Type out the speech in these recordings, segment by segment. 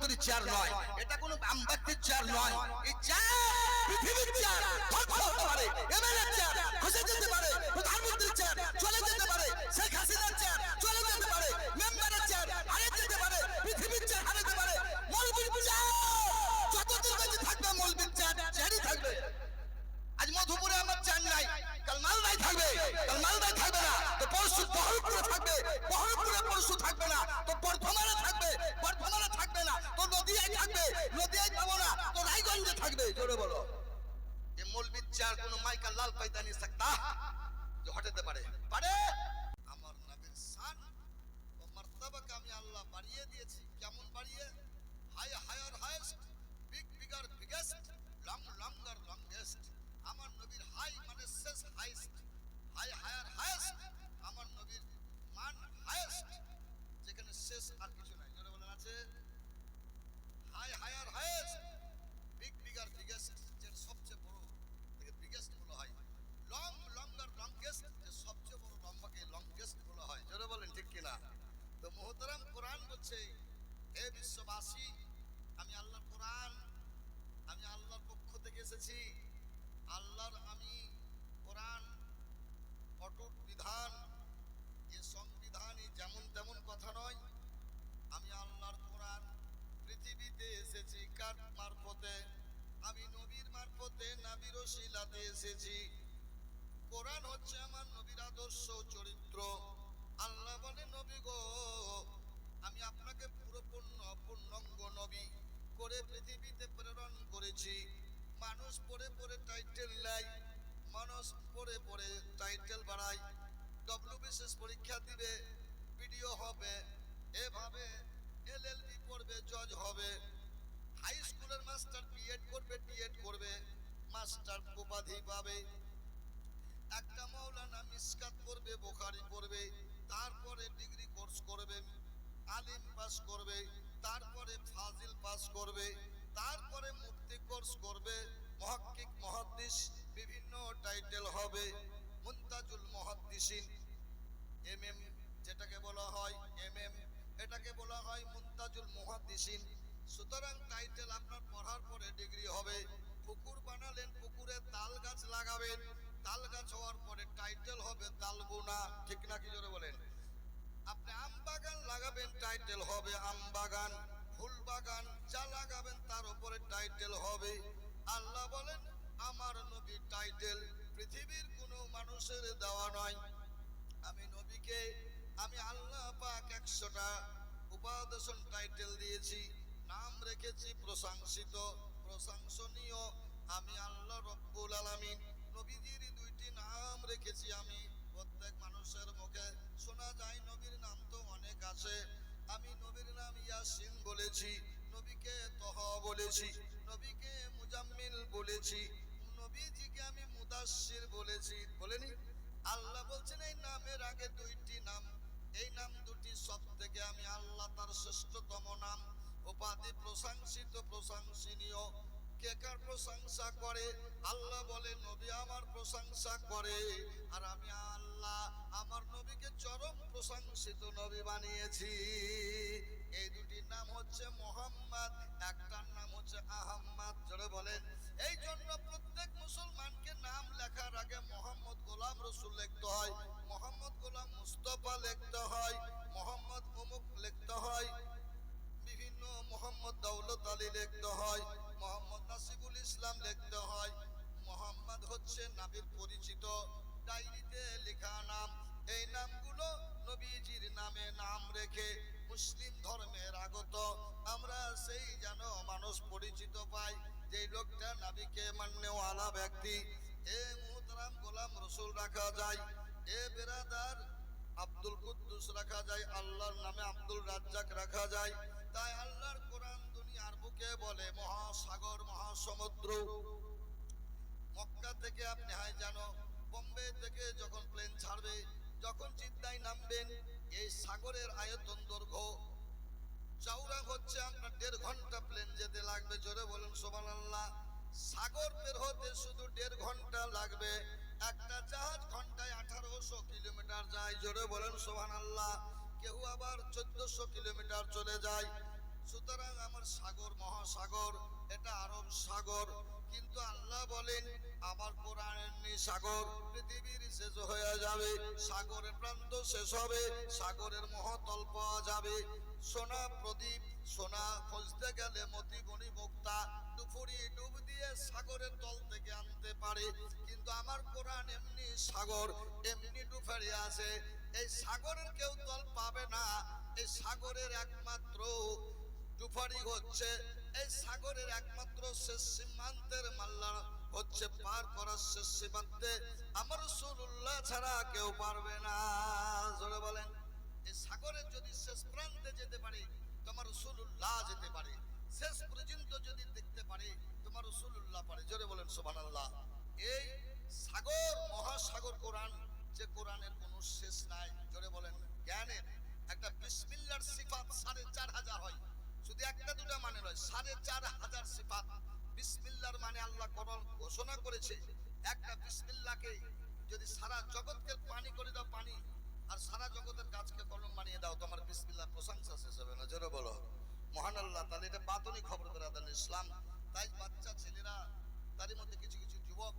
প্রধানমন্ত্রীর চেয়ার নয়, এটা কোনো আমবাক্তির চেয়ার নয়। এই চেয়ার পৃথিবীর চেয়ার, ধ্বংস হতে পারে, এমএলএ চেয়ার খসে যেতে পারে, প্রধানমন্ত্রীর চেয়ার চলে যেতে পারে, শেখ হাসিনার চেয়ার চলে যেতে পারে, মেম্বারের চেয়ার হারিয়ে যেতে পারে, পৃথিবীর চেয়ার হারাতে পারে, মৌলবীর চেয়ার যতদিন বেঁচে থাকবে মৌলবীর চেয়ার চেয়ারই থাকবে। আজ মধুপুরে আমার চেয়ার নাই, কাল মালদায় থাকবে, কাল মালদায় থাকবে না তো পরশু বহরমপুরে থাকবে, বহরমপুরে পরশু থাকবে না তো বর্ধমানে থাকবে, বর্ধমানে থাকবে না তো নদিয়ায় থাকবে, নদিয়ায় পাবো না তো রায়গঞ্জে থাকবে। জোরে বলো। ये मौलवी चार কোনো মাইকা লাল পাইতা नहीं सकता जो हटाते পারে পারে। আমার নবীর শান ও মর্তবাকে আমি আল্লাহ বাড়িয়ে দিয়েছি। কেমন বাড়িয়ে? High higher highest, big bigger biggest, long longer longest. আমার নবীর হাই মানে শেষ, হাইয়েস্ট, হাই হায়ার হাইয়েস্ট। আমার নবীর মান হাইয়েস্ট, যেখানে শেষ আর কিছু নাই। জোরে বলেন আছে। High higher highest, big bigger biggest, যেটা সবচেয়ে বড় থেকে বিগেস্ট বলা হয়। লং লঙ্গার লংগেস্ট, যে সবচেয়ে বড় লম্বাকে লংগেস্ট বলা হয়। জোরে বলেন ঠিক কিনা? তো মুহতারাম কোরআন বলছে, হে বিশ্ববাসী, আমি আল্লাহর কোরআন, আমি আল্লাহর পক্ষ থেকে এসেছি। আল্লাহর আমি কোরআন অটুট বিধান, এ সংবিধান যেমন তেমন কথা নয়। আমি আল্লাহর কোরআন পৃথিবীতে এসেছি কার মারফতে? আমি নবীর মারফতে, নবীর ওসিলাতে এসেছি। কোরআন হচ্ছে আমার নবীর আদর্শ চরিত্র। আল্লাহ বলে, নবী গো, আমি আপনাকে পুরোপূর্ণ পূর্ণাঙ্গ নবী করে পৃথিবীতে প্রেরণ করেছি। মানুষ পড়ে পড়ে টাইটেল নেয়, মানুষ পড়ে পড়ে টাইটেল বাড়ায়, ডব্লিউবিসিএস পরীক্ষা দিবে, বিডিও হবে, এভাবে এলএলবি পড়বে, জজ হবে, হাই স্কুলের মাস্টার বিএড করবে, ডিএড করবে, মাস্টার উপাধি পাবে, একটা মাওলানা মিসকাত করবে, বুখারী পড়বে, তারপরে ডিগ্রি কোর্স করবে, আলিম পাস করবে, তারপরে ফাজিল পাস করবে, তারপরে মুফতি কোর্স করবে, মুহাক্কিক মুহাদ্দিস, বিভিন্ন টাইটেল হবে, মুনতাজুল মুহাদ্দিসিন, এমএম যেটাকে বলা হয়, এমএম এটাকে বলা হয় মুনতাজুল মুহাদ্দিসিন। সুতরাং টাইটেল আপনার পড়ার পরে ডিগ্রি হবে। পুকুর বানালেন, পুকুরে তাল গাছ লাগাবেন, তাল গাছ হওয়ার পরে টাইটেল হবে তালবোনা। ঠিক নাকি? জোরে বলেন। আপনি আম বাগান লাগাবেন, টাইটেল হবে আম বাগান। ফুল বাগান যা লাগাবেন তার উপরে টাইটেল হবে। আল্লাহ বলেন, আমার নবী টাইটেল পৃথিবীর কোনো মানুষের দেওয়া নয়। আমি নবীকে, আমি আল্লাহ পাক 100টা উপাদেশন টাইটেল দিয়েছি, নাম রেখেছি প্রশংসিত, প্রশংসনীয়। আমি আল্লাহ রব্বুল আলামিন। নবীজির 2টি নাম রেখেছি আমি। প্রত্যেক মানুষের মুখে শোনা যায় নবীর নাম তো অনেক আছে। আমি নবীর নাম ইয়াসিন বলেছি, নবীকে তহ বলেছি, নবীকে মুজাম্মিল বলেছি, নবীজিকে আমি মুদাসসির বলেছি। বলেনি? আল্লাহ বলছেন এই নামের আগে 2টি নাম, এই নাম 2টি সব থেকে আমি আল্লাহ তার শ্রেষ্ঠতম নাম। উপাধি প্রশংসিত, প্রশংসনীয়। কে কার প্রশংসা করে? আল্লাহ বলে, নবী আমার প্রশংসা করে, আর আমি আল্লাহ আমার নবীকে চরম প্রশংসিত নবী বানিয়েছি। এই 2টির নাম হচ্ছে মুহাম্মদ, একটার নাম হচ্ছে আহম্মদ। জোরে বলেন। এই জন্য প্রত্যেক মুসলমানকে নাম লেখার আগে মোহাম্মদ গোলাম রসুল লিখতে হয়, মোহাম্মদ গোলাম মুস্তফা লিখতে হয়, মোহাম্মদ অমুক লিখতে হয়, বিভিন্ন মোহাম্মদ দৌলত আলী লিখতে হয়, মোহাম্মদ নাসিবুল ইসলাম লিখতে হয়। মোহাম্মদ হচ্ছে নবীর পরিচিত ডায়েরিতে লেখা নাম। এই নামগুলো নবীজির নামে নাম রেখে মুসলিম ধর্মের আগত আমরা সেই যেন মানুষ পরিচিত পাই যে লোকটা নবীকে মান্যওয়ালা ব্যক্তি। এ মুহতারাম গোলাম রসুল রাখা যায়, এ বেরাদার আব্দুল কুদ্দুস রাখা যায়, আল্লাহর নামে আব্দুল রাজ্জাক রাখা যায়। তাই আল্লাহর কোরআন দুনিয়ার বুকে বলে মহাসাগর, মহাসমুদ্র। মক্কা থেকে আপনি হয় জানো, বোম্বে থেকে যখন প্লেন ছাড়বে, যখন চিন্তায় নামবেন, এই সাগরের আয়তন দৈর্ঘ্য চওড়া হচ্ছে আপনার 1.5 ঘন্টা প্লেন যেতে লাগবে। জোরে বলুন সুবহানাল্লাহ। সাগর পের হতে শুধু 1.5 ঘন্টা লাগবে। একটা জাহাজ ঘন্টায় 1800 কিলোমিটার যায়। জোরে বলেন সুবহানাল্লাহ। কেউ আবার 1400 কিলোমিটার চলে যায়। সুতরাং আমার সাগর মহাসাগর এটা আরব সাগর, কিন্তু আল্লাহ বলেন আমার কোরআনের সাগর পৃথিবীর শেষ হয়ে যাবে, সাগরের প্রান্ত শেষ হবে, সাগরের মহাতল পাওয়া যাবে। সোনা প্রদীপ সোনা খুঁজতে গেলে মতিবনি মুক্তা দুপুরি ডুব দিয়ে সাগরের তল থেকে আনতে পারে, কিন্তু আমার কোরআন এমনি সাগর এমনি ডুফারি আছে, এই সাগরের কেউ তল পাবে না। এই সাগরের একমাত্র ডুফারি হচ্ছে, এই সাগরের একমাত্র শেষ সীমান্তের মাল্লা হচ্ছে পার করার শেষ সীমান্তে আমার রাসূলুল্লাহ ছাড়া কেউ পারবে না। জোরে বলেন, এই সাগরের যদি শেষ প্রান্তে যেতে পারে তোমার রাসূলুল্লাহ যেতে পারে, শেষ পর্যন্ত যদি দেখতে পারে তোমার রাসূলুল্লাহ পারে। জোরে বলেন সুবহানাল্লাহ। এই সাগর মহাসাগর কোরআন, যে কোরআনের কোনো শেষ নাই। জোরে বলেন, জ্ঞানের একটা বিসমিল্লাহর সিফাত ৪৫০০ হয়, শুধু একটা দুটা মানে নয়, ৪৫০০ সিফাত। বিসমিল্লাহর মানে আল্লাহ কোরআন ঘোষণা করেছে, একটা বিসমিল্লাহকে যদি সারা জগৎকে পানি করে দাও পানি, আর সারা জগতের গাছকে কলম বানিয়ে দাও, তোমার বিসমিল্লাহ প্রশংসা শেষ হবে না। জোরে বলো মহান আল্লাহ। তাহলে এটা বাতুনি খবর বেরাদান ইসলাম। তাই বাচ্চা ছেলেরা, তারই মধ্যে কিছু কিছু যুবক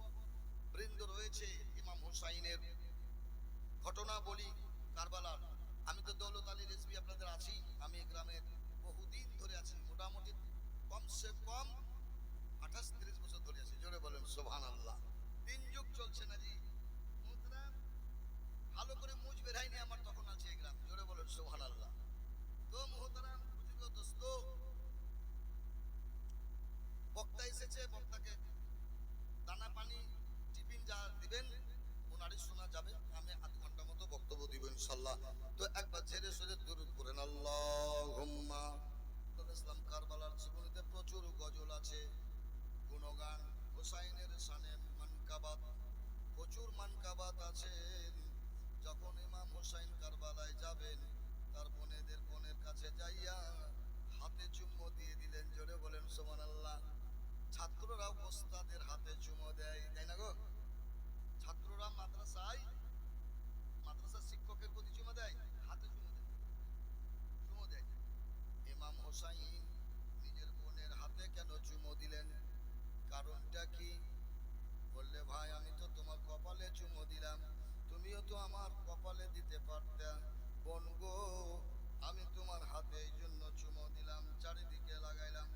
বৃন্দ রয়েছে, ইমাম হুসাইনের ঘটনা বলি কারবালার। আমি তো দৌলত আলী রিজভী আপনাদের আছি, আমি এই গ্রামের বহুদিন ধরে আছি, মোটামুটি কমসে কম 28-30 বছর ধরে আছি। জোরে বলেন সুবহানাল্লাহ। 3 যুগ চলছে না জি মুহতারাম, ভালো করে মুজ বেরাইনি আমার তখন আছে এই গ্রাম। জোরে বলেন সুবহানাল্লাহ। তো মুহতারাম বুঝিব দোস্ত, বক্তা এসেছে, বক্তাকে দানা পানি টিফিন যা দিবেন ওনারই শোনা যাবে, আমি আধ ঘন্টা মতো বক্তব্য দিব ইনশাআল্লাহ। তো একবার ছেড়ে সরে দরুদ করেন আল্লাহুম্মা। ইসলাম কারবালার জীবনীতে প্রচুর গজল আছে, গুণগান, হুসাইনের শানে মানকাবাত, প্রচুর মানকাবাত আছে। যখন ইমাম হুসাইন কারবালায় যাবেন, তার বোনের কাছে যাইয়া হাতে চুম্বো দিয়ে দিলেন। জোরে বলেন সুবহানাল্লাহ। ছাত্ররা ওস্তাদের হাতে চুমো দেয়, তাই না গো? ছাত্ররা মাদ্রাসার শিক্ষকের প্রতি চুমো দেয়, হাতে চুমো দেয়। ইমাম হুসাইন নিজের বোনের হাতে কেন চুমো দিলেন, কারণটা কি? বললে ভাই আমি তো তোমার কপালে চুমো দিলাম, তুমিও তো আমার কপালে দিতে পারতে। বোন গো, আমি তোমার হাতে এই জন্য চুমো দিলাম। চারিদিকে লাগাইলাম,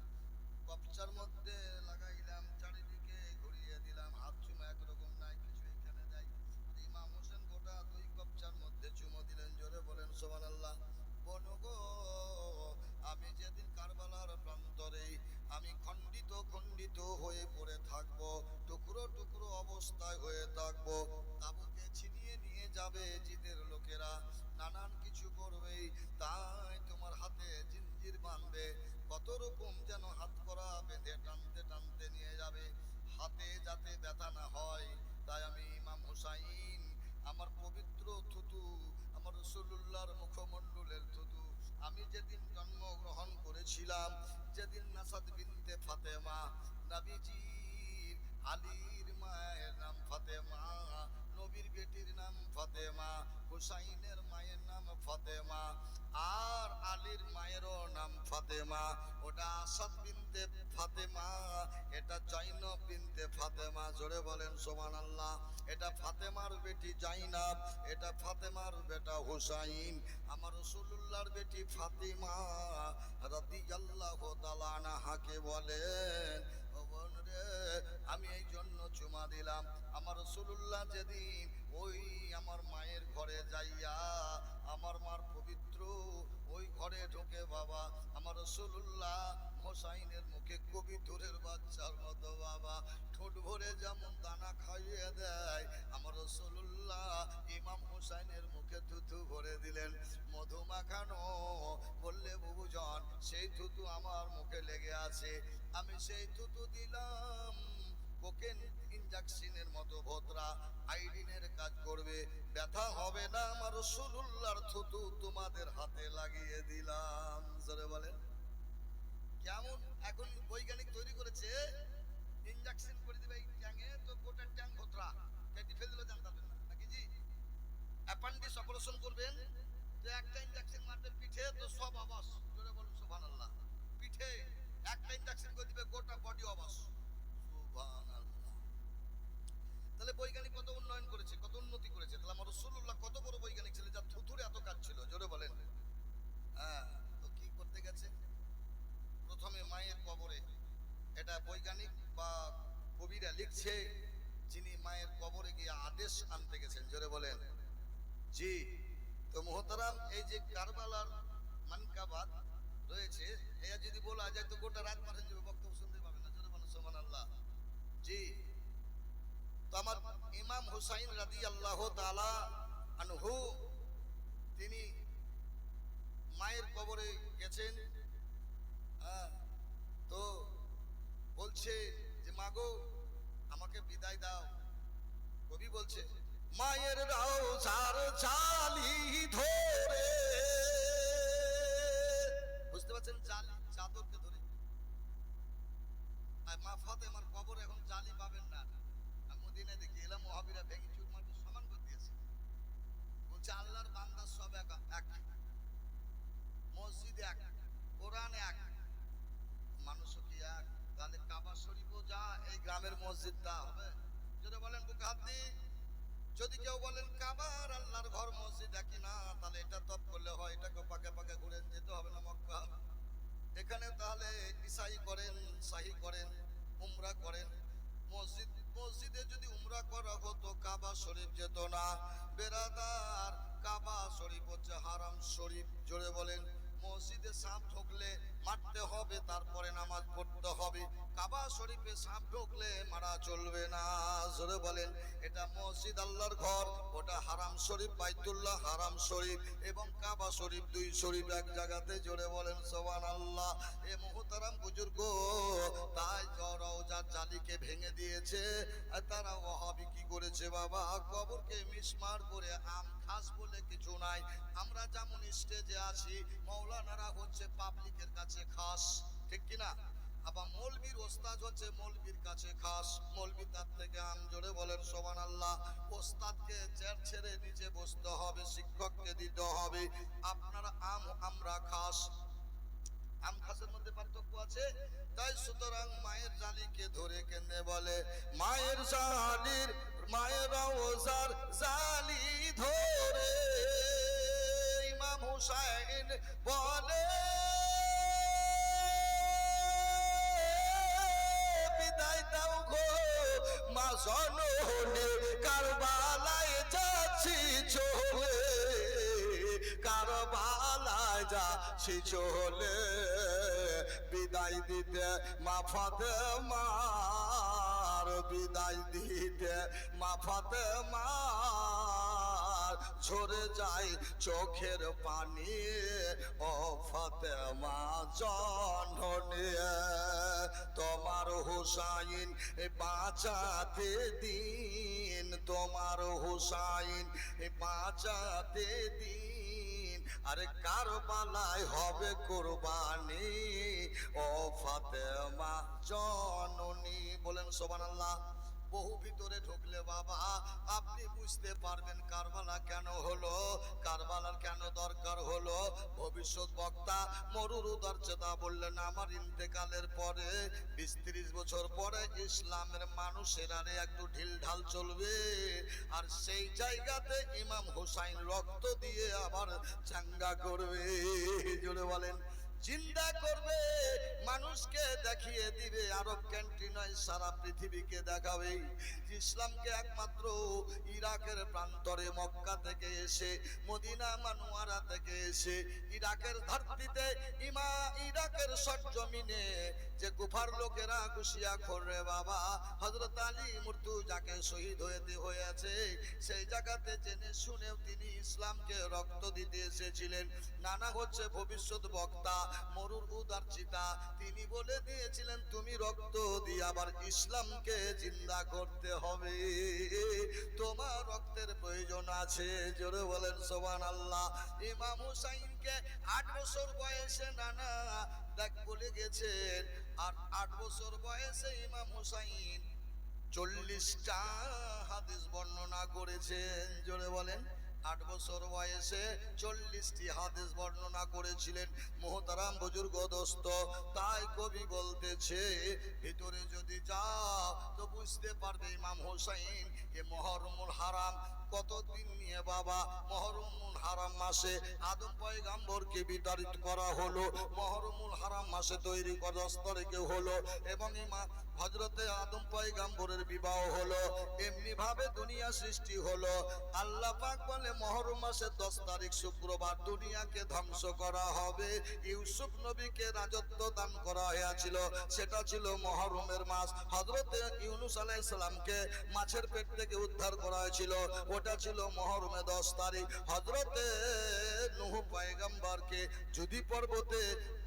কপচার মধ্যে লাগাইলাম, চারিদিকে ঘুরিয়ে দিলাম। হাত চুমো একরকম নাই, কিছু এখানে দেয়। ইমাম হোসেন গোটা 2 কপচার মধ্যে চুমো দিলেন। জোরে বলেন সুবহানাল্লাহ। বোন গো, আমি যেদিন কারবালার প্রান্তরে আমি খণ্ডিত খণ্ডিত হয়ে পড়ে থাকবো, টুকরো টুকরো অবস্থায় হয়ে থাকবো, তাবুকে ছিনিয়ে নিয়ে যাবে জিদের লোকেরা, নানান কিছু করবে, তাই তোমার হাতে জিঞ্জির বাঁধবে, কত রকম যেন হাত করা বেঁধে টানতে টানতে নিয়ে যাবে, হাতে যাতে ব্যথা না হয়। তাই আমি ইমাম হুসাইন আমার পবিত্র থুতু, আমার রাসূলুল্লাহর মুখমণ্ডলের থুতু, আমি যেদিন জন্মগ্রহণ করেছিলাম, যেদিন নাসাদ বিনতে ফাতেমা, নবীজির আলীর মায়ের নাম ফাতেমা, নবীর বেটির নাম ফাতেমা, হুসাইনের মায়ের নাম ফাতেমা, আর আলীর মায়েরও নাম ফাতেমা। ওটা আসাদ বিনতে ফাতেমা, এটা জয়নব বিনতে ফাতেমা। জোরে বলেন সুবহানাল্লাহ। এটা ফাতেমার বেটি জয়নব, এটা ফাতেমার বেটা হুসাইন। আমার রাসূলুল্লাহর বেটি ফাতিমা রাদিয়াল্লাহু তাআলা আনহাকে বলেন, ও বোন রে, আমি এই জন্য চুমা দিলাম, আমার রাসূলুল্লাহ যেদিন ওই আমার মায়ের ঘরে যাইয়া, আমার মার পবিত্র ওই ঘরে ঢোকে বাবা, আমার রাসূলুল্লাহ হোসাইনের মুখে কবিতুরের বাচ্চার মতো বাবা ঠোঁট ভরে যেমন দানা খাইয়ে দেয়, আমার রাসূলুল্লাহ ইমাম হোসাইনের মুখে থুতু ভরে দিলেন, মধু মাখানো। বললে বুবুজন, সেই থুতু আমার মুখে লেগে আছে, আমি সেই থুতু দিলাম, কোকেন ইনজেকশনের মতো ভদ্রা আইডিনের কাজ করবে, ব্যথা হবে না, আমার রাসূলুল্লাহর থুতু তোমাদের হাতে লাগিয়ে দিলাম। জোরে বলেন কেমন? এখন বৈজ্ঞানিক তৈরি করেছে, ইনজেকশন করে দিবে এই ট্যাঙ্গে, তো গোটা ট্যাঙ্ক ভদ্রা কেটে ফেলে দিলে জানতে পারবেন না, নাকি জি? অ্যাপেন্ডিক্স অপারেশন করবেন, তো একটা ইনজেকশন মারবে পিঠে, তো সব আবাস। জোরে বলুন সুবহানাল্লাহ। মুখে একটা ইনজেকশন করে দিবে, গোটা বডি অবশ। সুবহানাল্লাহ। তাহলে বৈজ্ঞানিক কত উন্নয়ন করেছে, কত উন্নতি করেছে। তাহলে আমার রাসূলুল্লাহ কত বড় বৈজ্ঞানিক ছিলেন, যার থুতুরে এত কাজ ছিল। জোরে বলেন। হ্যাঁ, তো কি করতে গেছে? প্রথমে মায়ের কবরে, এটা বৈজ্ঞানিক বা কবিরা লিখছে, যিনি মায়ের কবরে গিয়ে আদেশ আনতে গেছেন। জোরে বলেন। জি। তো মোহতারাম, এই যে কারবালার মানকাবাত রয়েছে, এ যদি বলা যায় তো গোটা রাত পার হয়ে যাবে, বক্তব্য শুনতে পাবে না। জোরে বলেন সুবহানাল্লাহ। জি। তো আমার ইমাম হুসাইন রাদিয়াল্লাহু তাআলা আনহু, তিনি মায়ের কবরে গেছেন। তো বলছে যে মাগো আমাকে বিদায় দাও। কবি বলছে, মায়ের রওজার জালি ধরে, বুঝতে পারছেন, জালি চাদরকে ধরে। আর মা ফাতেমার কবর এখন জালি পাবেন না। আমি মদিনায় দেখি এলাম, ওহাবিরা ভেঙে চুরমারকে সমান করে দিয়েছে। বলছে আল্লাহর বান্দা সব এক, মসজিদ এক, কোরআন এক, মানুষও কি এক। তাহলে কাবা শরীফও যা, এই গ্রামের মসজিদটা হবে। যদি বলেন বুকে হাত দিয়ে, যদি কেউ বলেন কাবার আল্লাহর ঘর মসজিদ একই না, তাহলে এটা তপ করলে হয়, এটাকে পাকে পাকে ঘুরে যেতে হবে না মক্কা। এখানে তাহলে ইসাই করেন, সাহি করেন, উমরা করেন। মসজিদে যদি উমরা করা হতো, কাবা শরীফ যেত না। বেরাদার, কাবা শরীফ হচ্ছে হারাম শরীফ। জোরে বলেন। মসজিদে সাপ ঢুকলে মারতে হবে, তারপরে নামাজ পড়তে হবে। কাবা শরীফে সাপ ঢুকলে মারা চলবে না। জোরে বলেন। এটা মসজিদ আল্লাহর ঘর, ওটা হারাম শরীফ, বাইতুল্লাহ হারাম শরীফ এবং কাবা শরীফ, দুই শরীফ এক জায়গাতে। জোরে বলেন সুবহানাল্লাহ। এ মুহতারাম বুজুর্গ, তাই রওজার জালিকে ভেঙে দিয়েছে। আর তারা ওয়াহাবি কি করেছে বাবা, কবরকে মিসমার করে। আম খাস বলে কিছু নাই। আমরা যেমন স্টেজে আছি, মাওলানারা হচ্ছে পাবলিকের কাছে খাস, ঠিক কিনা? আবার মৌলবীর ওস্তাদ হচ্ছে মৌলবীর কাছে খাস, মৌলবী তার থেকে আম। জোরে বলেন সুবহানাল্লাহ। ওস্তাদকে চেয়ার ছেড়ে নিচে বসতে হবে, শিক্ষককে দিতে হবে। আপনারা আম, আমরা খাস। আম খাসের মধ্যে পার্থক্য আছে। তাই সুতরাং মায়ের জালিকে ধরে কেন্দ্রে বলে, মায়ের জালির, মায়ের রওজার জালি ধরে ইমাম হুসাইন বলে, বিদায় দাও গো মা জননী, কারবালায় যাচ্ছি চলে, কারবালায় যাচ্ছি চলে, বিদায় দিতে মা ফাতেমার, বিদায় দিতে মা ফাতেমার ঝরে যায় চোখের পানি, ও ফাতেমা জননী। তোমার হুসাইন বাঁচাতে দিন, তোমার হুসাইন বাঁচাতে দিন, আরে কারবালায় হবে কুরবানি, ও ফাতেমা জননী। বলেন সুবহানাল্লাহ। বহু ভিতরে ঢুকলে বাবা আপনি বুঝতে পারবেন কারবালা কেন হলো, কারবালার কেন দরকার হলো। ভবিষ্যৎ বক্তা মরুর উদারচেতা বললেন, আমার ইন্তেকালের পরে 20-30 বছর পরে ইসলামের মানুষেরা একটু ঢিল ঢাল চলবে, আর সেই জায়গাতে ইমাম হুসাইন রক্ত দিয়ে আবার চাঙ্গা করবে। জোরে বলেন। জিন্দা করবে, মানুষকে দেখিয়ে দিবে, আরব কান্ট্রি নয় সারা পৃথিবীকে দেখাবে ইসলামকে। একমাত্র ইরাকের প্রান্তরে মক্কা থেকে এসে, মদিনা মানুয়ারা থেকে এসে, ইরাকের ধরতিতে, ইরাকের সরজমিনে যে গুফার লোকেরা ঘুষিয়া খোরে বাবা, হযরত আলী মুর্তজাকে শহীদ হয়েছে, সেই জায়গাতে জেনে শুনেও তিনি ইসলামকে রক্ত দিতে এসেছিলেন। নানা হচ্ছে ভবিষ্যৎ বক্তা মরুর উদারচিতা, তিনি বলে দিয়েছিলেন তুমি রক্ত দিয়ে আবার ইসলামকে জিন্দা করতে হবে, তোমার রক্তের প্রয়োজন আছে। জোরে বলেন সুবহানাল্লাহ। ইমাম হুসাইনকে 8 বছর বয়সে নানা দেখ বলে গেছেন, আর 8 বছর বয়সে ইমাম হুসাইন 40টা হাদিস বর্ণনা করেছেন। জোরে বলেন। 8 বছর বয়সে 40টি হাদিস বর্ণনা করেছিলেন মুহতারাম বুজুর্গ দোস্ত। তাই কবি বলতেছে ভিতরে যদি যাও তো বুঝতে পারবে ইমাম হোসাইন এ মুহররমুল হারাম কতদিন নিয়ে বাবা মুহররমুল হারাম মাসে আদম পয়গম্বরকে বিতাড়িত করা হলো, মুহররমুল হারাম মাসে তৈরি করা 10 তারিখে হলো এবং ইমাম হযরতে আদম পয়গম্বরের বিবাহ হলো। এমনি ভাবে দুনিয়া সৃষ্টি হলো। আল্লাহ পাক বলে মুহররম মাসের 10 তারিখ শুক্রবার দুনিয়াকে ধ্বংস করা হবে। ইউসুফ নবীকে রাজত্ব দান করা হয়েছিল, সেটা ছিল মুহররমের মাস। হযরতে ইউনূস আলাইহিস সালামকে মাছের পেট থেকে উদ্ধার করা হয়েছিল, ওটা ছিল মুহররমে 10 তারিখ। হযরতে নূহ পয়গম্বরকে যদি পর্বতে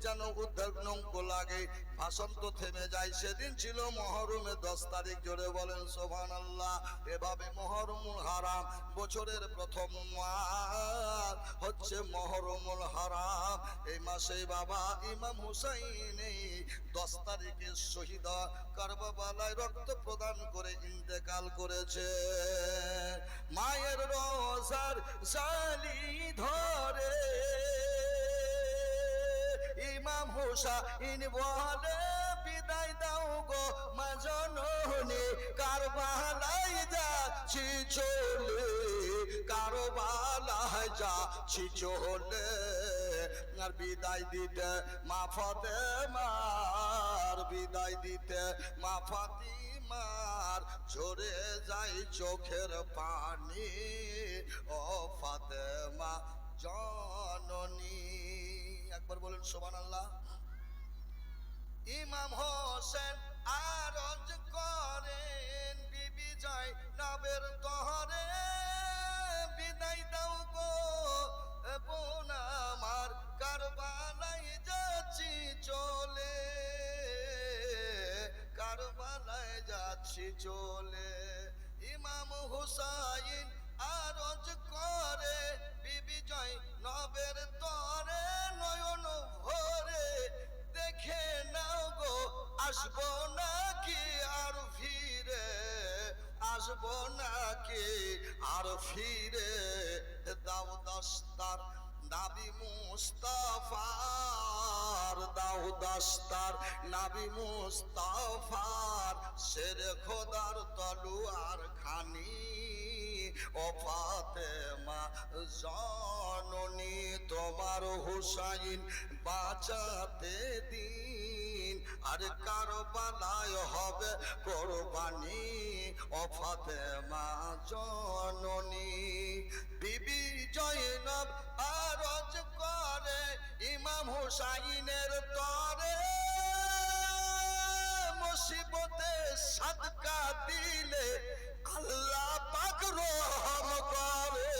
যেন উদ্ধার নৌকো লাগে ভাসন্ত থেমে যায়, সেদিন ছিল মুহররমে 10 তারিখ। জোরে বলেন সুবহানাল্লাহ। এভাবে মুহররমুল হারাম বছরের প্রথম মাস হচ্ছে মুহররমুল হারাম। এই মাসে বাবা ইমাম হুসাইন 10 তারিখে শহীদ কারবালায় রক্ত প্রদান করে ইন্তেকাল করেছে। মায়ের রোজার জালি ধরে ইমাম হুসাইন বলে বিদায় দাও গো মা জননী, কারবালায় যাচ্ছি চলে, কারবালায় যাচ্ছি চলে। আর বিদায় দিতে মা ফাতেমার, বিদায় দিতে মা ফাতিমার ঝরে যায় চোখের পানি, ও ফাতেমা জননী। একবার বলেন সুবহানাল্লাহ। ইমাম হোসেন আরজ করেন বিবি জাইনাবের তহরে, বিদায় দাও গো বোন আমার, কারবালায় যাচ্ছি চলে, কারবালায় যাচ্ছি চলে। ইমাম হুসাইন আরজ করে বিবি জাইনাবের তরে, নয়ন ভরে দেখে নাও গো আসবো নাকি আর ফিরে, আসবো নাকি আর ফিরে। দাও দস্তার নাবি মুস্তাফার, দাও দস্তার নাবি মুস্তাফার, শেরে খোদার তলোয়ার খানি, ও ফাতেমা জননী তোমার হুসাইন বাঁচাতে দিন, আর কারবালায় হবে কোরবানি, ও ফাতেমা জননী। বিবি জয়নব আরজ করে ইমাম হুসাইনের তরে, মুসিবতে সাদকা দিলে আল্লাহ পাক রহম করে,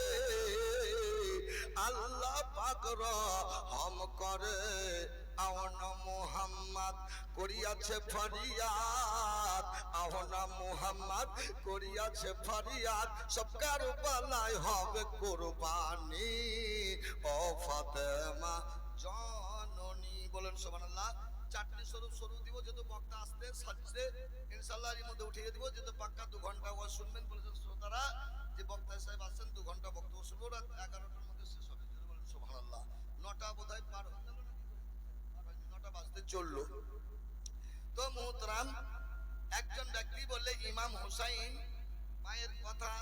আল্লাহ পাক রহম করে। আওনা মুহাম্মদ করিয়াছে ফরিয়াদ, আওনা মুহাম্মদ করিয়াছে ফরিয়াদ, সব কারবালায় হবে কুরবানি, ও ফাতেমা জননী। বলেন সুবহানাল্লাহ। চারটি স্বরূপ দিব, যেহেতু বক্তা আসতে সাজতে ইনশাআল্লাহ এর মধ্যে উঠিয়ে দিব, যেহেতু পাক্কা 2 ঘন্টা ওয়াজ শুনবেন বলেছেন শ্রোতারা, যে বক্তা সাহেব আসছেন 2 ঘন্টা বক্তব্য শুনবো, রাত 11টার মধ্যে শেষ হবে। বলেন সুবহানাল্লাহ। 9টা বোধহয় পার হয়ে গেল নাকি, 9টা বাজতে চললো। তো মুহতারাম, একজন ব্যক্তি বললে ইমাম হুসাইন মায়ের কথা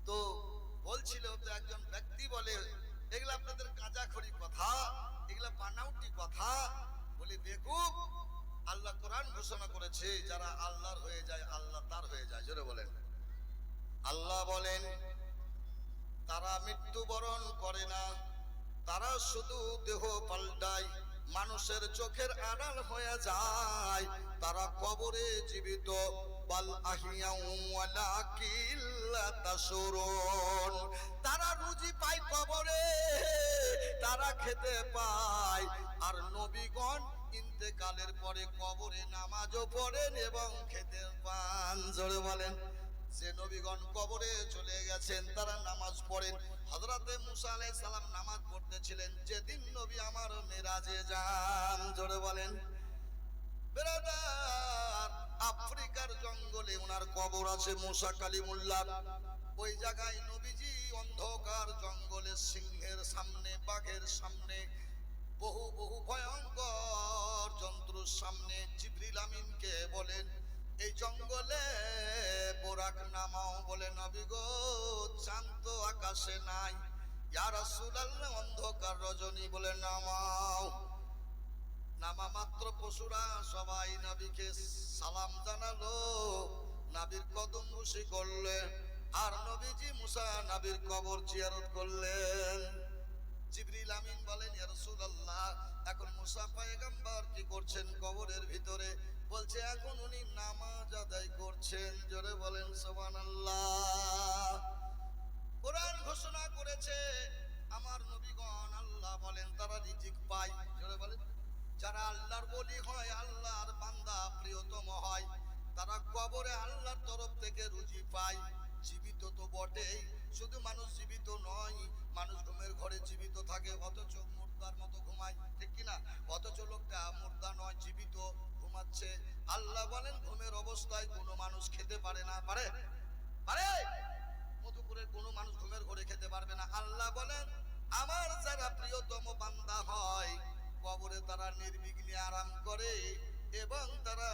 তো বলছিল, তো একজন ব্যক্তি বলে এগুলা আপনাদের কাঁচাখড়ি কথা, এগুলা বানাউটি কথা। বলি বেকুব, আল্লাহ কোরআন ঘোষণা করেছে যারা আল্লাহর হয়ে যায় আল্লাহ তার হয়ে যায়। জোরে বলেন। আল্লাহ বলেন তারা মৃত্যুবরণ করে না, তারা শুধু দেহ পাল্টায়, মানুষের চোখের আড়াল হয়ে যায়, তারা কবরে জীবিত। বাল আহিয়াউ ওয়ালাকিন লা তাশউরুন, তারা রুজি পায় কবরে, তারা খেতে পায়। আর নবীগণ ইন্তেকালের পরে কবরে নামাজও পড়েন এবং খেতে পান। জোরে বলেন। যে নবীগণ কবরে চলে গেছেন তারা নামাজ পড়েন। হযরতে মুসা আলাইহিস সালাম নামাজ পড়তেছিলেন যেদিন নবী আমার মেরাজে যান। জোরে বলেন। ব্রাদার, আফ্রিকার জঙ্গলে ওনার কবর আছে, মুসা কালিমুল্লাহ। ওই জায়গায় নবীজি অন্ধকার জঙ্গলে সিংহের সামনে, বাঘের সামনে, বহু বহু ভয়ঙ্কর জন্তুর সামনে জিবরিল আমিনকে বলেন, এই জঙ্গলে বোরাক নামাও। বলে নবী গো, চাঁদ তো আকাশে নাই। ইয়া রাসূলুল্লাহ, অন্ধকার রজনী। বলে নামাও। নামা মাত্র পশুরা সবাই নবীকে সালাম জানালো, নবীর কদম বুশি করলেন, আর নবীজি মুসা নবীর কবর জিয়ারত করলেন। জিবরিল আমিন বলেন, ইয়া রাসূলুল্লাহ, এখন মুসা পয়গম্বর কি করছেন কবরের ভিতরে? বলছে এখন উনি নামাজ আদায় করছেন। জোরে বলেন সুবহানাল্লাহ। কোরআন ঘোষণা করেছে আমার নবীগণ, আল্লাহ বলেন তারা রিজিক পায়। জোরে বলেন, যারা আল্লাহর ওলি হয়, আল্লাহর বান্দা প্রিয়তম হয়, তারা কবরে আল্লাহর তরফ থেকে রুজি পায়। জীবিত তো বটেই, শুধু মানুষ জীবিত নয়, মানুষ ঘুমের ঘরে জীবিত থাকে অথচ মুর্দার মতো ঘুমায়, ঠিক কিনা? অথচ লোকটা মুর্দা নয়, জীবিত ঘুমাচ্ছে। আল্লাহ বলেন ঘুমের অবস্থায় কোনো মানুষ খেতে পারে না। পারে? পারে? মধুপুরের কোনো মানুষ ঘুমের ঘরে খেতে পারবে না। আল্লাহ বলেন আমার যারা প্রিয়তম বান্দা হয়, কবরে তারা নির্বিঘ্নে আরাম করে এবং তারা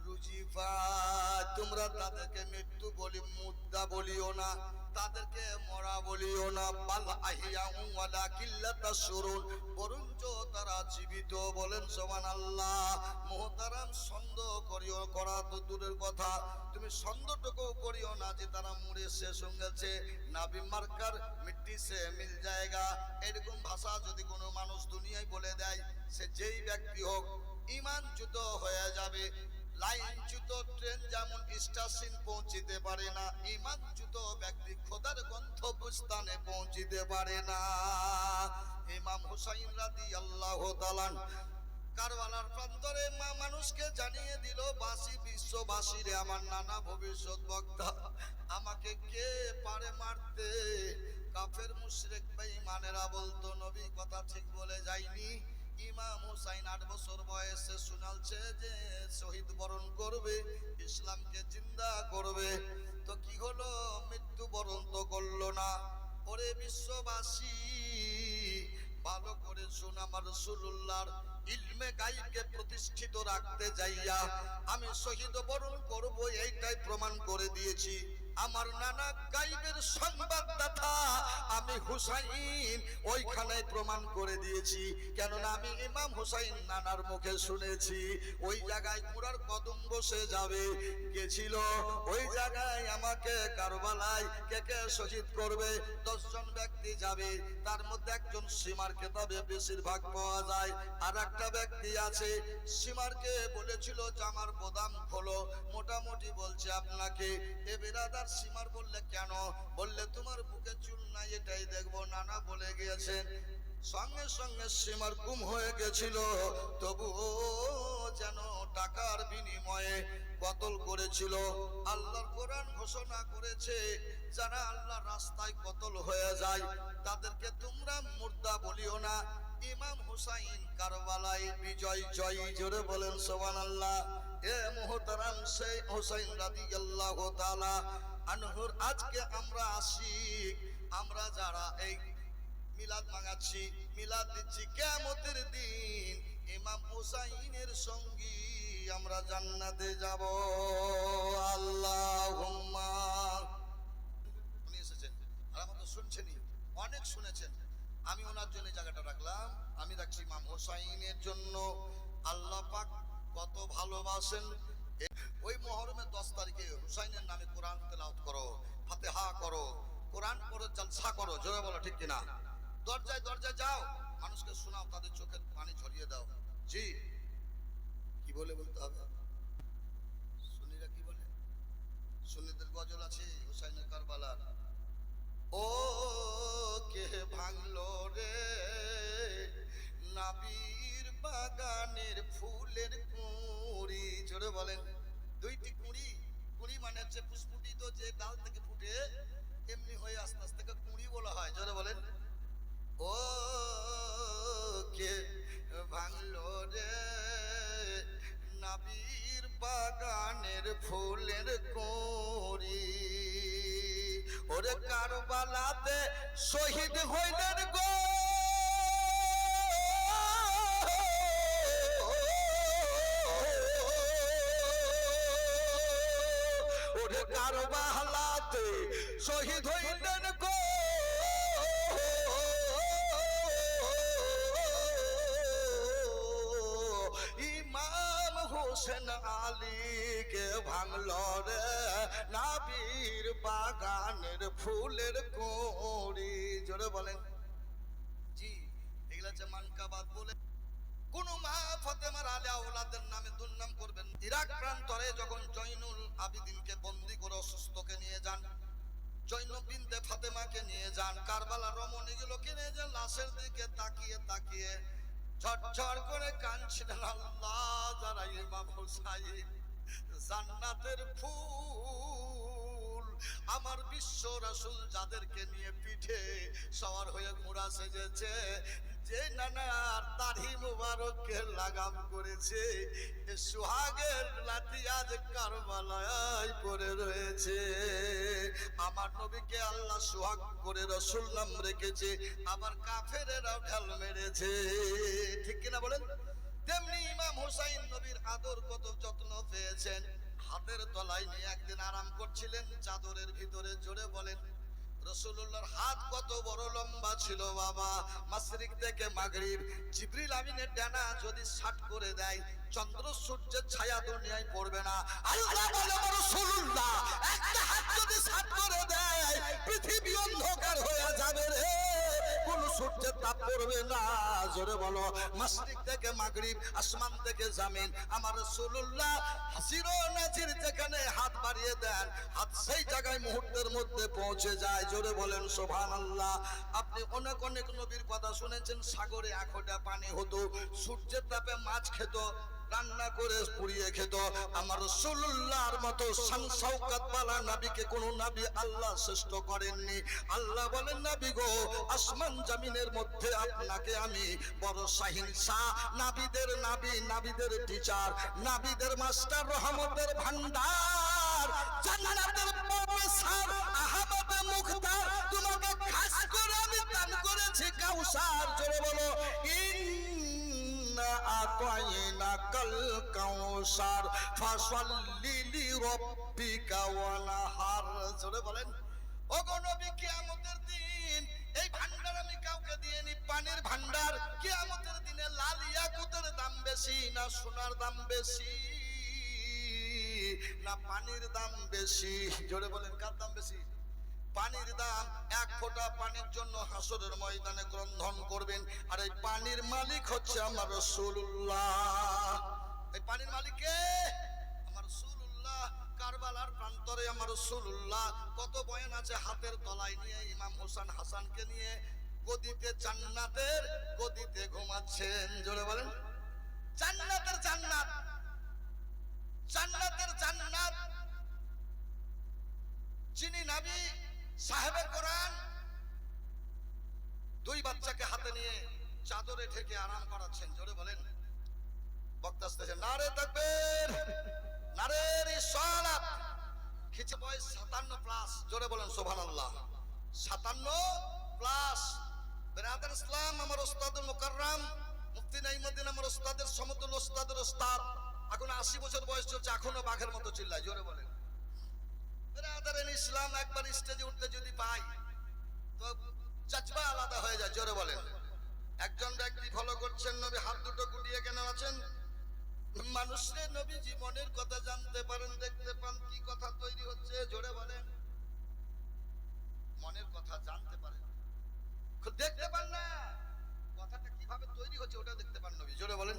রুজি পায়। তোমরা তাদেরকে মৃত্যু বলি, মুদ্দা বলিও না, তাদেরকে মরা বলিও না। বাল আহিয়াউ ওয়ালাকিন লা তাশউরুন, বরঞ্চ তারা জীবিত। বলেন সুবহানাল্লাহ। মুহতারাম, সন্দেহ করিও, করা তো দূরের কথা, তুমি সন্দেহটুকু করিও না যে তারা মরে শেষ হয়ে গেছে। নাবি মার্কার মিট্টি সে মিল জায়গা, এরকম ভাষা যদি কোনো মানুষ দুনিয়ায় বলে দেয়, সে যেই ব্যক্তি হোক ঈমানচ্যুত হয়ে যাবে। লাইনচ্যুত ট্রেন যেমন স্টেশন পৌঁছিতে পারে না, ঈমানচ্যুত ব্যক্তি খোদার গন্তব্যস্থানে পৌঁছিতে পারে না। ইমাম হুসাইন রাদিয়াল্লাহু তাআলা কারবালার প্রান্তরে মা মানুষকে জানিয়ে দিল, বাসী বিশ্ববাসীরে, আমার নানা ভবিষ্যৎ বক্তা, আমাকে কে পারে মারতে? কাফের মুশরিক বেঈমানেরা বলতো নবী কথা ঠিক বলে যায়নি। ইমাম হুসাইন 8 বছর বয়সে শুনালছে যে শহীদ বরণ করবে, ইসলামকে জিন্দা করবে। তো কি হলো? মৃত্যু বরণ তো করলো না। ওরে বিশ্ববাসী, ভালো করে শুন, আমার রাসূলুল্লাহর ইলমে গায়বকে প্রতিষ্ঠিত রাখতে যাইয়া আমি শহীদ বরণ করব, এইটাই প্রমাণ করে দিয়েছি। আমার নানা গায়বের সংবাদদাতা আমি হুসাইন, ওইখানে প্রমাণ করে দিয়েছি। কেননা আমি ইমাম হুসাইন নানার মুখে শুনেছি, ওই জায়গায় ঘোড়ার কদম বসে যাবে, গেছিল ওই জায়গায় আমাকে কারবালায় কে কে শহীদ করবে 10 জন ব্যক্তি যাবে, তার মধ্যে একজন সীমার কেতাবে বেশিরভাগ পাওয়া যায়। আর একটা ব্যক্তি আছে, সীমারকে বলেছিল জামার বোতাম খোলো, মোটামুটি বলছে আপনাকে। এ বেরাদার সীমার বললে কেন? বললে তোমার বুকে চুল নাই, এটাই দেখবো। নানা বলে গিয়েছেন। সঙ্গে সঙ্গে সীমার গুম হয়ে গেছিল, তবুও যেন টাকার বিনিময়ে কতল করেছিল। আল্লাহর কোরআন ঘোষণা করেছে, যারা আল্লাহর রাস্তায় কতল হয়ে যায় তাদেরকে তোমরা মুর্দা বলিও না। ইমাম হুসাইন কারবালায় বিজয় জয়ী। জোরে বলেন সুবহানাল্লাহ। এ মুহতারাম সেই হুসাইন রাদিয়াল্লাহু তাআলা আনহুর আজকে আমরা আশিক, আমরা যারা এই মিলাদ মাগাচ্ছি, মিলাদ দিচ্ছি, কিয়ামতের দিন ইমাম হুসাইনের সঙ্গী আমরা জান্নাতে যাব। আল্লাহুম্মা। উনি এসেছেন আর আমাদের শুনছেনই, অনেক শুনেছেন। আমি ওনার জন্য জায়গাটা রাখলাম, আমি রাখছি ইমাম হুসাইনের জন্য। আল্লাহ পাক কত ভালোবাসেন। ওই মুহররমের 10 তারিখে হুসাইনের নামে কোরআন তেলাওয়াত করো, ফাতিহা করো, কোরআন পড়ে জলসা করো। জোরে বলো ঠিক কিনা? দরজায় দরজায় যাও, মানুষকে শোনাও, তাদের চোখের পানি ঝরিয়ে দাও। জি, কি বলে বলতে হবে? সুন্নিরা কি বলে? সুন্নিদের গজল আছে হুসাইনের কারবালার। ও কে ভাঙলো রে নাবির বাগানের ফুলের কুঁড়ি। জোরে বলেন। 2টি কুঁড়ি, কুঁড়ি মানে হচ্ছে পুষ্পটিত যে ডাল থেকে ফুটে এমনি হয়ে আস্তে আস্তে কুঁড়ি বলা হয়। জোরে বলেন। ও কে ভাঙলো রে নাবির বাগানের ফুলের কুঁড়ি, ওরে কারবালাতে শহীদ হইলেন গো ওরে কারবালাতে শহীদ হইলেন গো ইমাম হোসেন আলীকে ভাঙল রে নাবির বাগানের ফুলের কোড়ি। জোরে বলেন জি। এগুলা হচ্ছে মানকাবাত বলে। কোন মা ফাতেমার আলে আওলাদের নামে দুর্নাম করবেন। ইরাক প্রান্তরে যখন জয়নুল আবিদিনকে বন্দী করে অসুস্থকে নিয়ে যান, জয়নব বিনতে ফাতেমাকে নিয়ে যান, কারবালার রমণীগুলোকে নিয়ে যান, লাশের দিকে তাকিয়ে তাকিয়ে ঝরঝর করে কাঁদছিলেন, আল্লাহ যারা ইমাম হুসাইন জান্নাতের ফুল, আমার বিশ্ব রাসূল যাদেরকে নিয়ে পিঠে সওয়ার হয়ে ঘোড়া সেজেছে, যে নানার দাড়ি মুবারককে লাগাম করেছে, সুহাগের লাঠি আজ কারবালায় পড়ে রয়েছে। আমার নবীকে আল্লাহ সুহাগ করে রাসূল নাম রেখেছে, আবার কাফেরেরাও ঢাল মেরেছে। ঠিক কিনা বলেন? তেমনি ইমাম হুসাইন নবীর আদর কত যত্ন পেয়েছেন। হাতের তলায় নিয়ে একদিন আরাম করছিলেন চাদরের ভিতরে। জোরে বলেন রাসূলুল্লাহর হাত কত বড় লম্বা ছিল বাবা। মাশরিক থেকে মাগরিব জিবরিল আমিনের ডানা যদি শাট করে দেয়, চন্দ্র সূর্যের ছায়া দুনিয়ায় পড়বে না। আল্লাহ বলে রাসূলুল্লাহ একটা হাত যদি শাট করে দেয়, পৃথিবী অন্ধকার হয়ে যাবে রে, কোন সূর্যের তাপ পড়বে না। জোরে বলো মাশরিক থেকে মাগরিব, আসমান থেকে জমিন, আমার রাসূলুল্লাহ হাসির ও নাজির যেখানে হাত বাড়িয়ে দেন, হাত সেই জায়গায় মুহূর্তের মধ্যে পৌঁছে যায়। জোরে বলেন সুবহানাল্লাহ। আপনি অনেক অনেক নবীর কথা শুনেছেন, সাগরে একফোঁটা পানি হতো, সূর্যের তাপে মাছ খেত, রান্না করে পুড়িয়ে খেত। আমার রাসূলুল্লাহর মতো শান শওকত ওয়ালা নবীকে কোন নবী আল্লাহ শ্রেষ্ঠ করেননি। আল্লাহ বলেন নবী গো, আসমান জমিনের মধ্যে আপনাকে আমি বড় শাহিনশাহ, নবীদের নবী, নবীদের টিচার, নবীদের মাস্টার, রহমতের ভান্ডার, জান্নাতের প্রফেসর, আহমদ মুখতার, তোমাকে খাস করে আমি দান করেছি কাউসার। জোরে বলো ইন্না আতাইনাকাল কাউসার ফাসাল্লি লিরাব্বিকা ওয়ানহার। জোরে বলেন ওগো নবী, কিয়ামতের দিন এই ভান্ডার আমি কাউকে দিইনি, পানির ভান্ডার। কিয়ামতের দিনে লাল ইয়াকুতের দাম বেশি না সোনার দাম বেশি না পানির দাম বেশি? জোরে বলেন কার দাম বেশি? পানির দাম। এক ফোঁটা পানির জন্য হাসরের ময়দানে ক্রন্দন করবেন, আর এই পানির মালিক হচ্ছে আমার রাসূলুল্লাহ। এই পানির মালিক কে? আমার রাসূলুল্লাহ। কারবালার প্রান্তরে আমার রাসূলুল্লাহ কত বয়ান আছে, হাতের তলায় নিয়ে ইমাম হোসেন হাসানকে নিয়ে গদিতে, জান্নাতের গদিতে ঘুমাচ্ছেন। জোরে বলেন জান্নাতের জান্নাত, জান্নাতের জান্নাত। যিনি নবী সাহেবে কোরআন দুই বাচ্চাকে হাতে নিয়ে চাদরে ঢেকে আরাম করাচ্ছেন। জোরে বলেন বক্তা আসতেছেন, নারে তাকবীর, নারে রিসালাত। খিচে বয়স 57 প্লাস। জোরে বলেন সুবহানাল্লাহ। 57 প্লাস। বেরাদার ইসলাম, আমার ওস্তাদুল মুকাররম মুফতি নাইমুদ্দিন, আমার ওস্তাদের সমতুল্য ওস্তাদের ওস্তাদ, এখন 80 বছর বয়স চলছে, এখনো বাঘের মতো চিল্লায়। জোরে বলেন বেরাদার ইসলাম। একবার স্টেজে উঠতে যদি পাই তো জাজবা আলাদা হয়ে যায়। জোরে বলেন। একজন ব্যক্তি ফলো করছেন, নবী হাত দুটো গুটিয়ে কেন আছেন? মানুষের নবী জীবনের কথা জানতে পারেন, দেখতে পান কি কথা তৈরি হচ্ছে। জোরে বলেন মনের কথা জানতে পারেন, দেখতে পান না কথাটা কিভাবে তৈরি হচ্ছে, ওটা দেখতে পান নবী। জোরে বলেন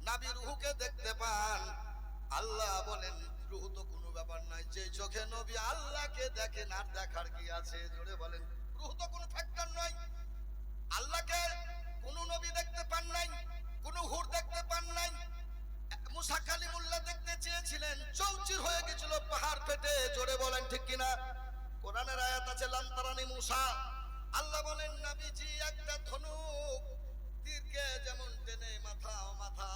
নবী রূহকে দেখতে পান। আল্লাহ বলেন রূহ তো কোনো ব্যাপার নাই, যে চোখে নবী আল্লাহকে দেখেন আর দেখার কি আছে? জোরে বলেন রূহ তো কোনো ফ্যাক্টর নয়। আল্লাহকে কোন নবী দেখতে পান নাই, কোন হুর দেখতে পান নাই। মুসা কালিমুল্লাহ দেখতে চেয়েছিলেন, চৌচির হয়ে গেছিল পাহাড় ফেটে। জোরে বলেন ঠিক কিনা? কোরআনের আয়াত আছে লাম তারানি মুসা। আল্লাহ বলেন নবীজি একটা ধনুক তীরকে যেমন টেনে মাথা ও মাথা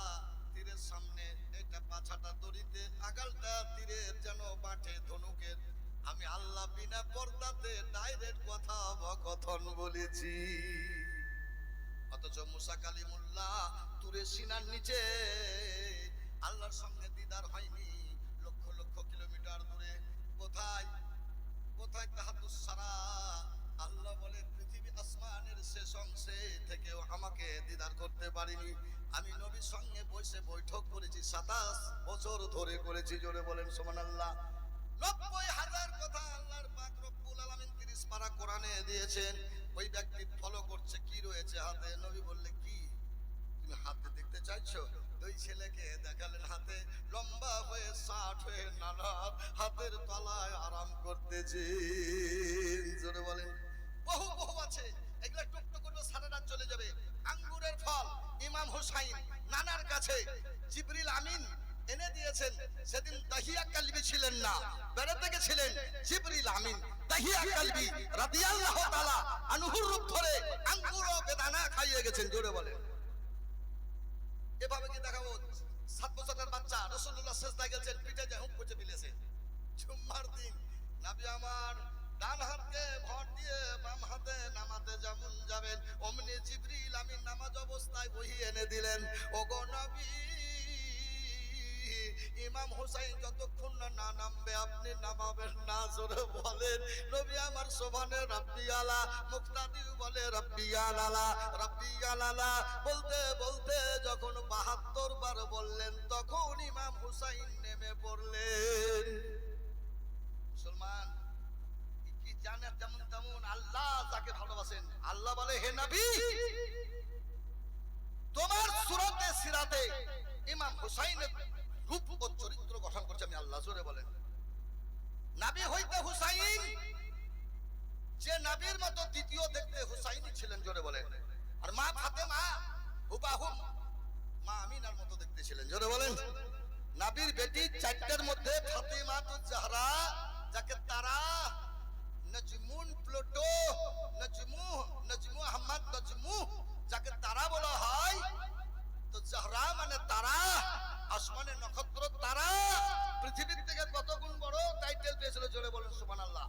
তীরের সামনে, এটা পাছাটা দড়িতে, আগালটা তীরের যেন বাটে ধনুকের, আমি আল্লাহ বিনা পর্দাতে ডাইরেক্ট কথা কথন বলেছি। অথচ মুসা কালিমুল্লাহ তুরে সিনার নিচে আল্লাহর সঙ্গে দিদার হয়নি, লক্ষ লক্ষ কিলোমিটার দূরে। কোথায় কোথায় তাহাদুস সারা, আল্লাহ বলে পৃথিবী আসমানের শেষ অংশে থেকেও আমাকে দিদার করতে পারিনি। আমি নবীর সঙ্গে বসে বৈঠক করেছি, 27 বছর ধরে করেছি। জোরে বলেন সুবহানাল্লাহ। 90,000 কথা আল্লাহর পাক রব্বুল আলামিন 30 পারা কোরআনে দিয়েছেন। ওই ব্যক্তি ফলো করছে কি রয়েছে হাতে। নবী বললে কি তুমি হাতে দেখতে চাইছো? দুই ছেলেকে দেখালেন হাতে, লম্বা হয়ে 60 হয়ে নানা হাতের তলায় আরাম করতেছে। জোরে বলেন। বহু বহু আছে, এগুলা টুকটুক করে সারা রাত চলে যাবে। আঙ্গুরের ফল ইমাম হুসাইন নানার কাছে জিবরিল আমিন এনে দিয়েছেন। সেদিন দাহিয়া কালবি ছিলেন না, বেড়াতে গেছিলেন জিবরিল আমিন। দাহিয়া কালবি রাদিয়াল্লাহু তাআলা আনহুর রূপ ধরে আঙ্গুর ও বেদানা খাইয়ে গেছেন। জোরে বলেন। এভাবে কি দেখাবো? 7 বছরের বাচ্চা রাসূলুল্লাহ সিজদায় গেছেন, পিঠে যে হুক করে ফেলেছে। জুম্মার দিন নবী আমার ডান হাতকে ভর দিয়ে বাম হাতে নামাতে যেমন যাবেন, অমনি জিবরিল আমিন নামাজ অবস্থায় ওহী এনে দিলেন। ওগো নবী, ইমাম হুসাইন যতক্ষণ না নামবে আপনি নামাবেন না। জোরে বলেন। নবী আমার সুবহানে রাব্বিয়ালা, মুক্তাদি বলে রাব্বিয়ালা রাব্বিয়ালা বলতে বলতে যখন 72 বার বললেন, তখন ইমাম হুসাইন নেমে পড়লেন। মুসলমান কি জানেন, যেমন তেমন আল্লাহ যাকে ভালোবাসেন। আল্লাহ বলে হে নবী, তোমার সূরাতে সিরাতে ইমাম হুসাইনের রূপ ও চরিত্র গঠন করছে আমি আল্লাহ। জোরে বলেন। নবী হইতে হুসাইন, যে নবীর মতো দ্বিতীয় দেখতে হুসাইনই ছিলেন। জোরে বলেন। আর মা ফাতেমা হুবাহুম মা আমিনার মতো দেখতে ছিলেন। জোরে বলেন। নবীর বেটি চারটার মধ্যে ফাতেমা তো জাহরা, যাকে তারা নজমুন প্লুটো নজমু আহমদ নজমু যাকে তারা বলা হয়, তো জাহরা মানে তারা, আসমানের নক্ষত্র তারা, পৃথিবীর থেকে কত গুণ বড় টাইটেল পেয়েছিল। জোরে বলেন সুবহানাল্লাহ।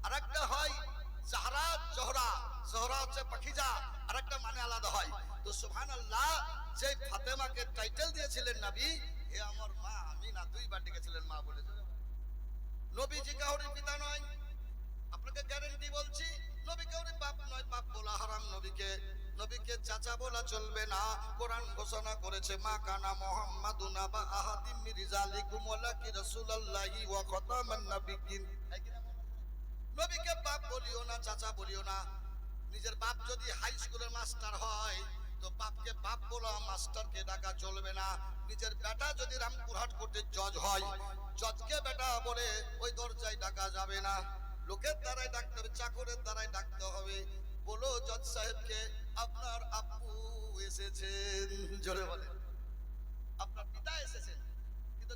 আরেকটা হয় জাহরা জোহরা, জোহরা হচ্ছে পাখিজা, আরেকটা মানে আলাদা হয়। তো সুবহানাল্লাহ, যে ফাতেমাকে টাইটেল দিয়েছিলেন নবী, হে আমার মা আমিনা, দুইবার ডেকেছিলেন মা বলে। নবীজি কাউরির পিতা নয়, আপনাকে গ্যারান্টি বলছি। নবী কাউরির বাপ নয়, বাপ বলা হারাম। নবীকে চাচা বলা চলবে না। কোরআন ঘোষণা করেছে মা কানা মুহাম্মাদুন আবা আহাদিম মির রিজালিকুম ওয়ালাকি রাসূলুল্লাহি ওয়া খাতামান নাবিয়্যিন। নবীকে বাপ বলিও না, চাচা বলিও না। নিজের বাপ যদি হাই স্কুলের মাস্টার হয়, তো বাপকে বাপ বলা, মাস্টারকে ডাকা চলবে না। নিজের বেটা যদি রামপুরহাট কোর্টের জজ হয়, জজকে বেটা বলে ওই দরজায় ডাকা যাবে না। লোকের দ্বারাই ডাকতে হবে, চাকরের দ্বারাই ডাকতে হবে। বলো জজ সাহেবকে আপনার আব্বু এসেছেন। জোরে বলে। আপনার পিতা এসেছেন। কিন্তু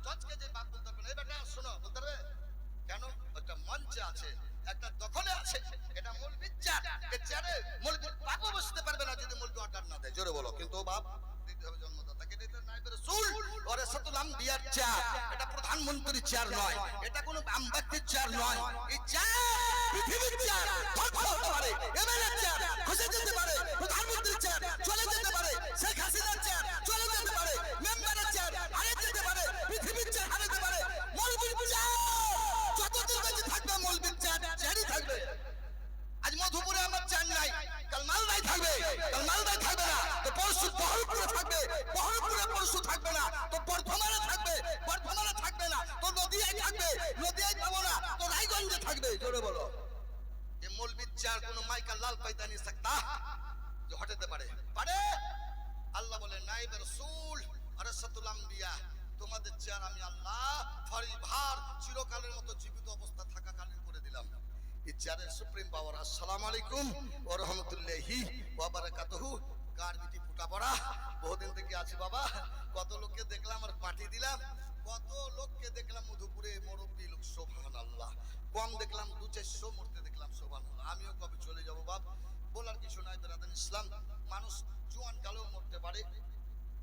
জজকে যে বাপ বলতে পারবে না, এই বেটা শোনো বলতে পারবে কেন? একটা মঞ্চে আছে, একটা দখলে আছে, এটা মৌলবীর চেয়ার। এই চেয়ারে মৌলবীর বাপও বসতে পারবে না যদি মৌলবী অর্ডার না দেয়। জোরে বলো। কিন্তু বাপ দিতে হবে জন্মদাতাকে, দিতে নাইবে রাসূল ওরে সাতুল আম্বিয়ার চেয়ার। এটা প্রধানমন্ত্রীর চেয়ার নয়, এটা কোনো আমবাতির চেয়ার নয়। এই চেয়ার পৃথিবীর চেয়ার, ধ্বংস হতে পারে। এমএলএ চেয়ার খসে যেতে পারে, প্রধানমন্ত্রীর চেয়ার চলে যেতে পারে, শেখ হাসিনার চেয়ার চলে যেতে পারে, মেম্বারের চেয়ার হারিয়ে যেতে পারে, পৃথিবীর চেয়ার হারাতে পারে। মৌলবীর চেয়ার যতদিন বেঁচে থাকবে মৌলবীর চেয়ার চেয়ারই থাকবে। আজ মধুপুরে আমার চেয়ার নাই, কাল মালদায় থাকবে, কাল মালদায় থাকবে না তো পরশু বহরমপুরে থাকবে, বহরমপুরে পরশু থাকবে না তো বর্ধমানে থাকবে, বর্ধমানে থাকবে না তো নদিয়ায় থাকবে, নদিয়ায় পাবো না তো রায়গঞ্জে থাকবে। জোরে বলো। এই মৌলবীর চেয়ার কোনো মাইকা লাল পায়দা নিয়ে सकता যে হটাতে পারে? পারে। আল্লাহ বলে নাইবে রাসূল আরসাতুল আম্বিয়া, তোমাদের চেয়ার আমি আল্লাহ ফরিভার চিরকালের মতো জীবিত অবস্থা থাকাকালীন করে দিলাম। এই চেয়ারের সুপ্রিম পাওয়ার। আসসালামু আলাইকুম ওয়া রাহমাতুল্লাহি ওয়া বারাকাতুহু। কার বিটি ফুটা পড়া, বহুদিন থেকে আছি বাবা। কত লোককে দেখলাম আর পাঠিয়ে দিলাম, কত লোককে দেখলাম মধুপুরে, মুরব্বী লোক। সুবহানাল্লাহ। কম দেখলাম 200-400 মরতে দেখলাম। সুবহানাল্লাহ। আমিও কবে চলে যাব বাপ, বলার কিছু নাই। বেরাদান ইসলাম, মানুষ জোয়ান কালেও মরতে পারে।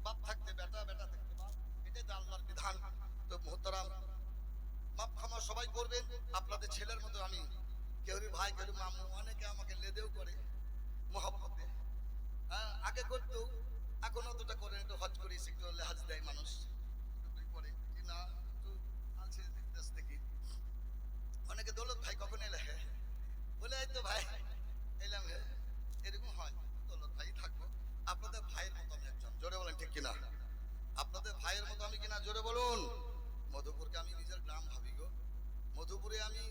বাপ থাকতে বেটা, বেটা থাকতে বাপ, এটাই তো আল্লাহর বিধান। তো মুহতারাম সবাই করবেন আপনাদের ছেলের মতো। আমি কেউ ভাই কেউ মামু, অনেকে আমাকে লেদেও করে মহব্বতে। হ্যাঁ, আগে করতো, এখন অতটা করে, একটু হজ করি, একটু লেহাজ দেয় মানুষ, একটু করে কি না, একটু আছে দেশ থেকে। অনেকে দৌলত ভাই কখন এলে, বলে এই তো ভাই এলাম, এরকম হয়। দৌলত ভাই থাকবো, আপনাদের ভাইয়ের মতো আমি একজন, জোরে বলেন ঠিক কিনা? আপনাদের ভাইয়ের মতো আমি কিনা, জোরে বলুন। মধুপুরকে আমি নিজের গ্রাম ভাবি গো। মধুপুরে আমি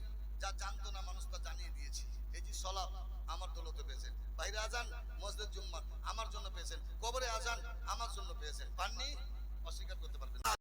যা জানতো না মানুষ তা জানিয়ে দিয়েছি। এই যে সলাপ আমার দৌলতে পেয়েছেন, বাইরে আজান মসজিদ জুম্মা আমার জন্য পেয়েছেন, কবরে আজান আমার জন্য পেয়েছেন, পাননি অস্বীকার করতে পারবেন না।